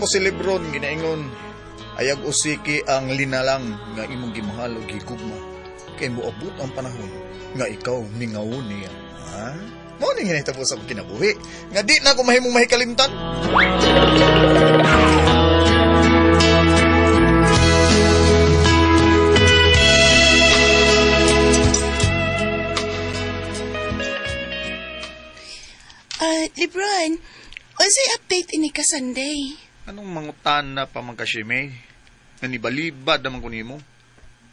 ko si Lebron ginaingon, ayag usiki ang linalang nga imong gimahal o gigugma. Kay moabot ang panahon nga ikaw ningawon niya. Ha? Mo ning hinahitabo sa kinabuhi. Nga di na ko mahimong mahikalimtan. Lebron, unsay update ini ka Sunday? Anong mangutan na pa magkasimay? Nanibalibad naman ko nimo.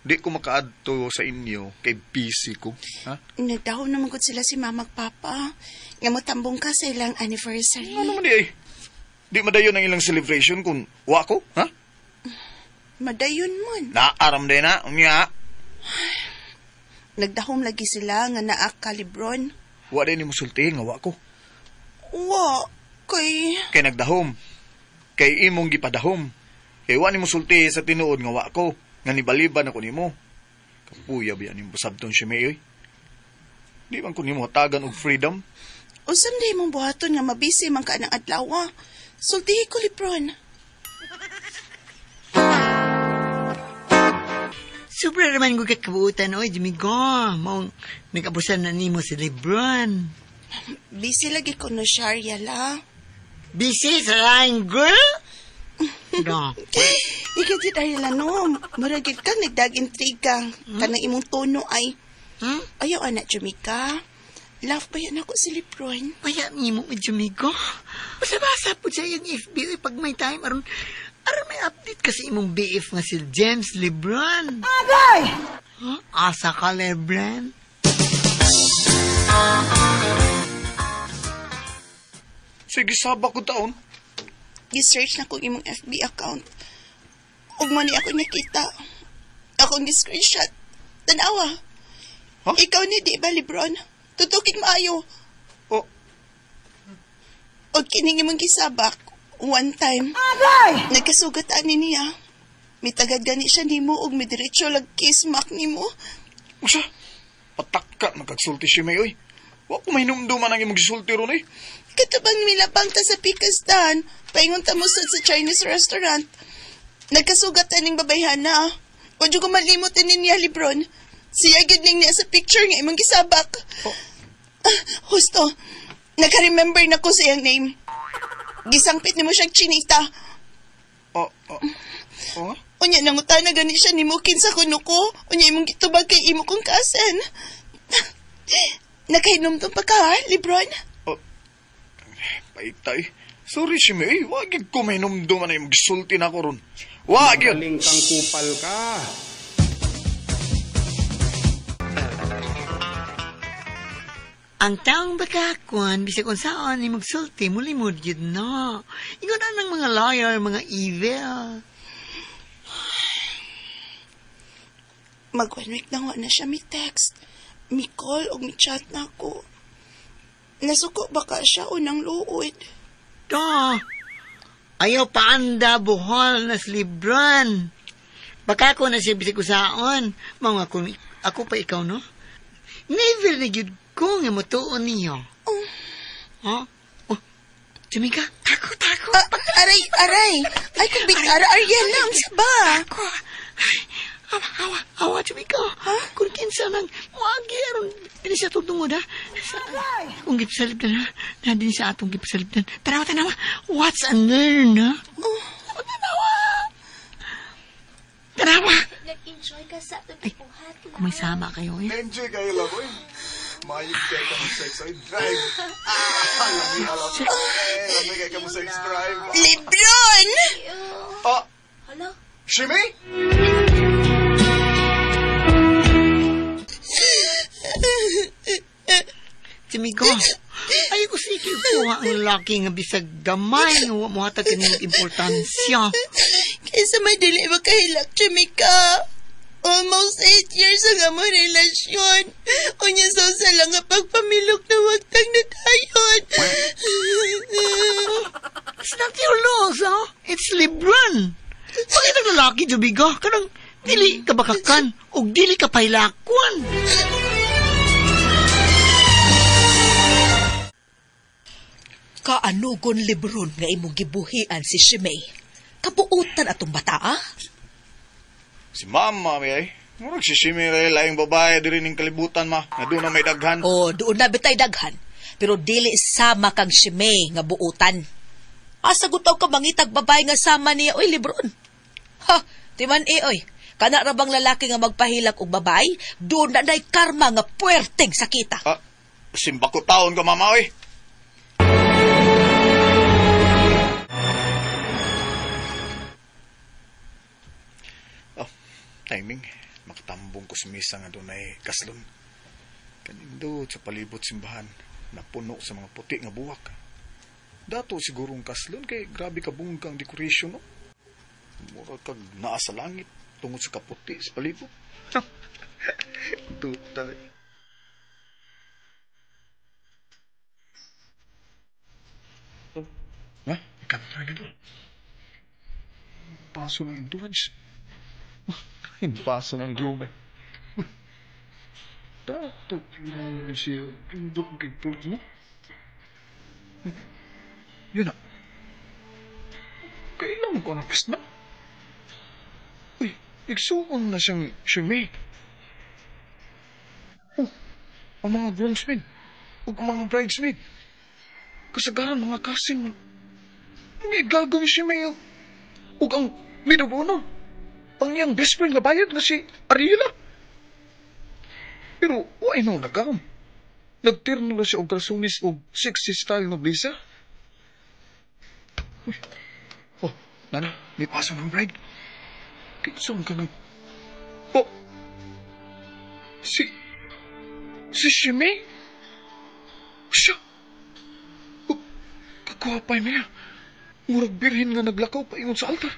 Di ko makaadto sa inyo kay busy ko. Ha? Nagdahon naman gud sila si mama ug papa. Nga motambong ka sa ilang anniversary. Ano man di ay? Di madayon ang ilang celebration kung wa ko, ha? Madayon mon. Naaram din na, unya. Nagdahom lagi sila nga naa ka Lebron. Wa din ni musulti nga wa ko. Wa, kay... Kay nagdahom. Kay imong gipadahom. Kay wa ni musulti sa tinuod nga wa ko. Nga nibaliban ako nimo. Kapuya ba yan yung basabton siya may oy? Di bang ko nimo hatagan og freedom? Usam di mong buhaton nga mabisi man ka ng adlaw. Sultihi ko Lebron. Sobra naman ko kakabuutan, oy, Domingo. Maong nakabusan na nimo si Lebron. Busy lagi ko no Sharia la. Busy sa laing girl? No. Ikaw di dahil no. Maragid ka nagdag-intriga. Kanang imong tono ay. Ayaw anak Jamaica. Love ba yan ako si Lebron? Paya nimo, Domingo. Basa-basa po siya yung FB pag may time. Aron may update kasi imong BF nga si James Lebron. Agay! Huh? Asa ka, Lebron? Sige, sabak ko taon. Gi-search na kong imong FB account. Ug mo ni ako nakita. Akong gi-screenshot. Tanawa. Huh? Ikaw ni di ba, Lebron? Tutuking maayo. Oh. O kining imong gisabak. One time. Agay! Nagkasugat ani niya. Mitagad gani siya nimo ug midiretso lag-kismak nimo. Usa, patakka magkagsulti siya may oy. Wa ko mahinumduman ang imong gisulti ron eh. Katubang milabang ta sa pikastan, paingon ta mo sa Chinese restaurant. Nagkasugat aning babayhana. Wadyo ko malimutin niya, Lebron. Siya gid ning niya sa picture nga imong gisabak. Oh. Husto, naka-remember na ko sa iyang name. Gisangpit ni mo siyang chinita. Oh. Unya nangutana gani siya ni mo kinsa kuno ko. Unya imong gitubag kay imo kong cousin. Nakahinumdum pa ka, Lebron? Paitay. Sorry si May. Wagig ko mahinumduman na yung gisulti na ko ron. Wagig! Magaling kang kupal ka. Ang taong bakakuan, bisag kung saan ni magsulti, mulimod yun na. Ingon na ng mga lawyer, mga evil. Mag-one week na nga na siya mi text, mi call o mi chat na ako. Nasuko baka siya unang luod. Da, ayaw paanda buhol na si Lebron. Baka ko na siya bisag kusaon. Mga ako pa ikaw, no? Never na yun ko nga matuon niyo. Oh, Jamaica, tako. Aray. Ay, kung bitara, Ariel lang, saba. Tako. Ay, awa, Jamaica. Kung kinsa nang, wagi, aron, din siya tutungod, ha? Kung gipasalipdan, ha? Na din siya atong gipasalipdan. Tanawa. What's a learn, ha? Tanawa. Nag-enjoy ka sa itong Ay, kung may sama kayo, eh. Enjoy kayo lang, boy. Mayig kayo ka mo sex drive. Lamig kayo ka mo sex drive. Lebron! Oh, Hala? Shimmy? Jamaica, ayaw ko sige po ang lalaki nga bisag gamay nga mo hatag kaniyang importansya. Kaysa madali makahilak, Jamaica. Almost 8 years ang among relasyon. Unya sa lang nga pagpamilok na wagtang na dayon. It's not your loss, huh? It's Lebron. Bakit ang lalaki, Jamaica? Kanang dili ka bakakan o dili ka pailakwan. Kaanugon libron nga imong gibuhian si Shimei. Kabuutan atong bata, ah? Si mama, may ay. Murag si Shimei laing babae diri ning kalibutan, ma. Na doon na may daghan. O, doon na bitay daghan. Pero dili sama kang Shimei nga buutan. Asagot ka mangitag babae nga sama niya, oy, libron. Ha, timan oy. Kana ra bang lalaki nga magpahilak og babae, doon na day karma nga puwerteng sakita. Ah, simba ko taon ka, mama, oy. Oh, timing. Makatambong ko sa misa nga doon ay kaslon. Kanindot sa palibot simbahan, napuno sa mga puti nga buwak. Dato sigurong kaslon kay grabe ka bungkang decoration, no? Mura kag naa sa langit tungod sa kaputi sa palibot. Tutay. Ha? Ikantra na doon. Paso ng duwans. Paso ng duwans. Dato siya pindok gipod mo. Yun na. Kailan ko napis na? Uy, igsuon na siyang Shimei. Oh, ang mga groomsmen. O ang mga bridesmaid. Kasagaran mga kasing. Hindi gagawin Shimei. O ang minabuno. Ang iyang best friend na bayad na si Ariela. Pero, why no nagam? Nagtirno na siya og kalsunis og sexy style na blisa. Oh, nana, may paso ng bride. Kinsong ka nag... Oh, si Shimei? Siya? Oh, kakuhapay niya. Murag birhin nga naglakaw pa ingon sa altar.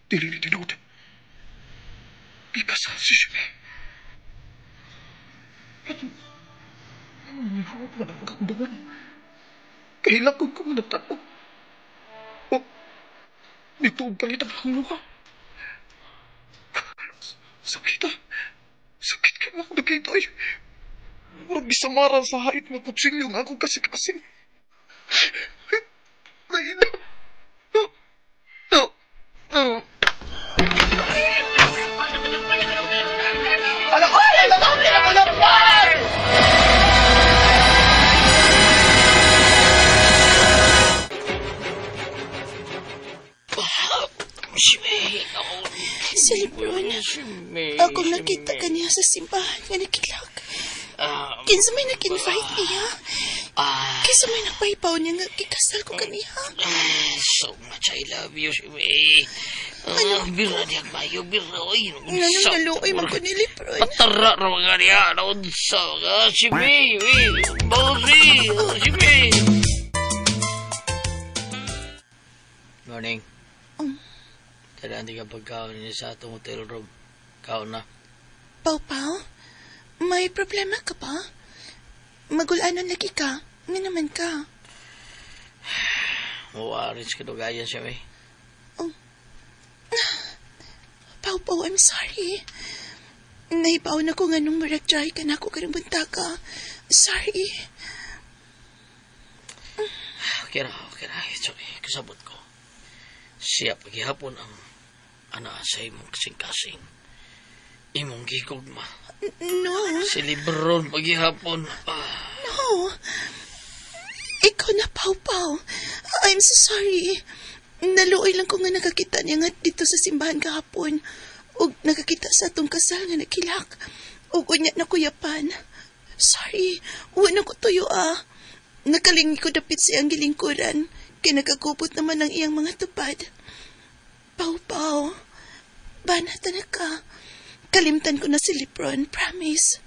Dili tinod. Ikasal si Shimei. May huwag na nagkakambangan. Kailang ko kung natapos. Oh, nito ang palit ang hanguha. Sakit ah. Sakit ka lang nakita eh. Murag isamaran sa hait ng kutsilyo nga akong kasi-kasi. Naina. No. Alam ko! Shimei, Si Lebron, ako nakita kaniya sa simbahan nga nakilak. Kinsa may nag-invite niya? Kinsa may nagpahipaw niya nga kikasal ko kaniya? So much I love you, Shimei. Bira niya mayo, bira. Nanangaluoy mo ko ni Lebron. Patara ra mga niya. Naunsa ka, Shimei. Bossy, Shimei. Morning. Tara, hindi ka pagkaon niya sa atong hotel room. Kaon na. Pau, may problema ka ba? Magulanan lagi ka. Nga naman ka. Mawa-arrange ka dogayan siya, may. Pau, I'm sorry. Naibaw na ko nga nung marag-dry ka na ako karang buntaga. Sorry. Okay na. It's okay. Kasabot ko. Siya paghihapon ang sa imong kasing-kasing. Imong gigugma. No. Si Lebron paghihapon. No. Ikaw na, Pau. I'm so sorry. Naluoy lang ko nga nakakita niya nga dito sa simbahan kahapon. O nakakita sa atong kasal nga nakilak. O unya na kuyapan. Sorry. Uwan ko tuyo Nakalingi ko dapit siyang gilingkuran. Kaya nakagubot naman ang iyang mga tupad. Pau. Banata na ka. Kalimtan ko na si Lebron. Promise.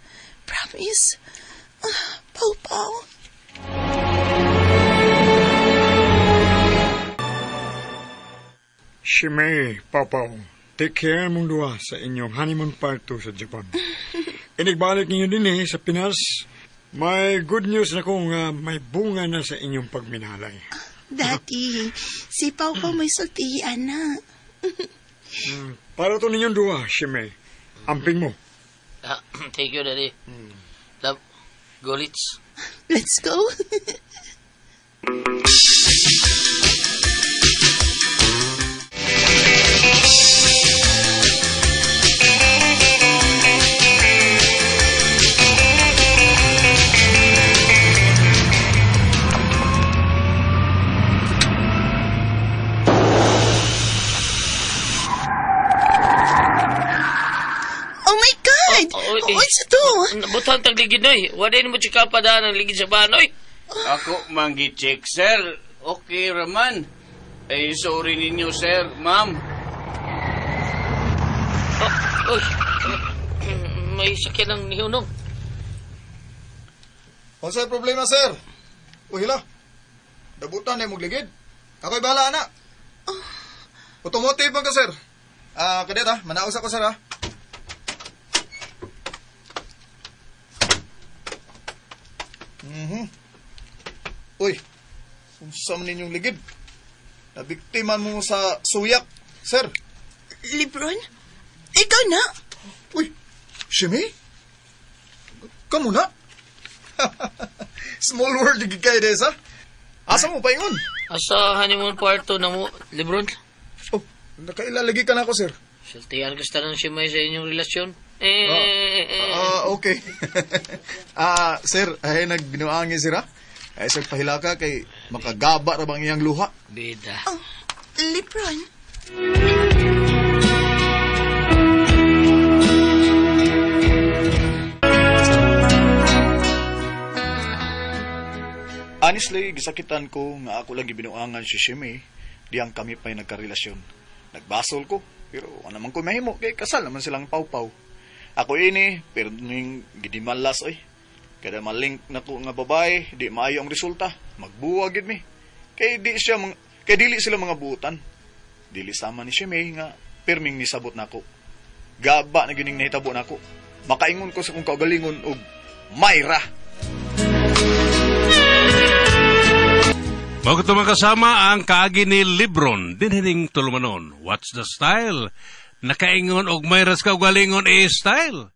Pau. Shimei, Pau, take care mong duwa sa inyong honeymoon party sa Japan. Inigbalik ninyo din sa Pinas. May good news na kung may bunga na sa inyong pagminalay. Daddy, si Pau may sultihan na. Para to ninyong duwa, Shimei. Amping mo. Thank you, Daddy. Love, Golits. Let's go. Oh my God! What's ito? Butang tag ligid noy. Wala mo chika pa daan ang ligid sa banoy. Ako mangi-check, sir. Okay, Raman. Eh, sorry ninyo, sir, ma'am. Uy. May sakyan ng nihunong. Kung sa'yo problema, sir? Uhila. Dabutan na yung ligid. Ako'y bahala, anak. Automotive man ka, sir. Kadet, ha? Manaos ako, sir, ha? Uy, kung saan ninyong ligid? Nabiktiman mo sa suyak, sir. Lebron? Ikaw na? Uy, Shimmy? Kamu na? Small world ligid kayo, des, ha? Asa mo pa yun? Asa honeymoon parto na mo, Lebron? Oh, nakailalagi ka na ako, sir. Saltihan ka sa ng simay sa inyong relasyon. Okay. Sir, ay nagbinuangi, sir, ha? Ay, sir, pahilaka kay makagaba ra bang iyang luha. Bida. Oh, Lebron? Honestly, gisakitan ko nga ako lang gibinuangan si Shimmy. Diyang kami pa'y nagkarelasyon. Nagbasol ko, pero ano naman ko mahimo, kay kasal naman silang pawpaw. Ako ini, pero ning gidimalas oy. Kada malink na ko nga babae, di maayo ang resulta. Magbuwag gid mi. Kay dili sila mga buutan. Dili sama ni Shimmy nga perming nisabot nako. Gaba na gining nahitabo nako. Makaingon ko sa kong kaugalingon og Myra. Bago ito makasama ang kaagi ni Lebron, dinhining tulumanon. What's the style? Nakaingon og mayras kaugalingon style.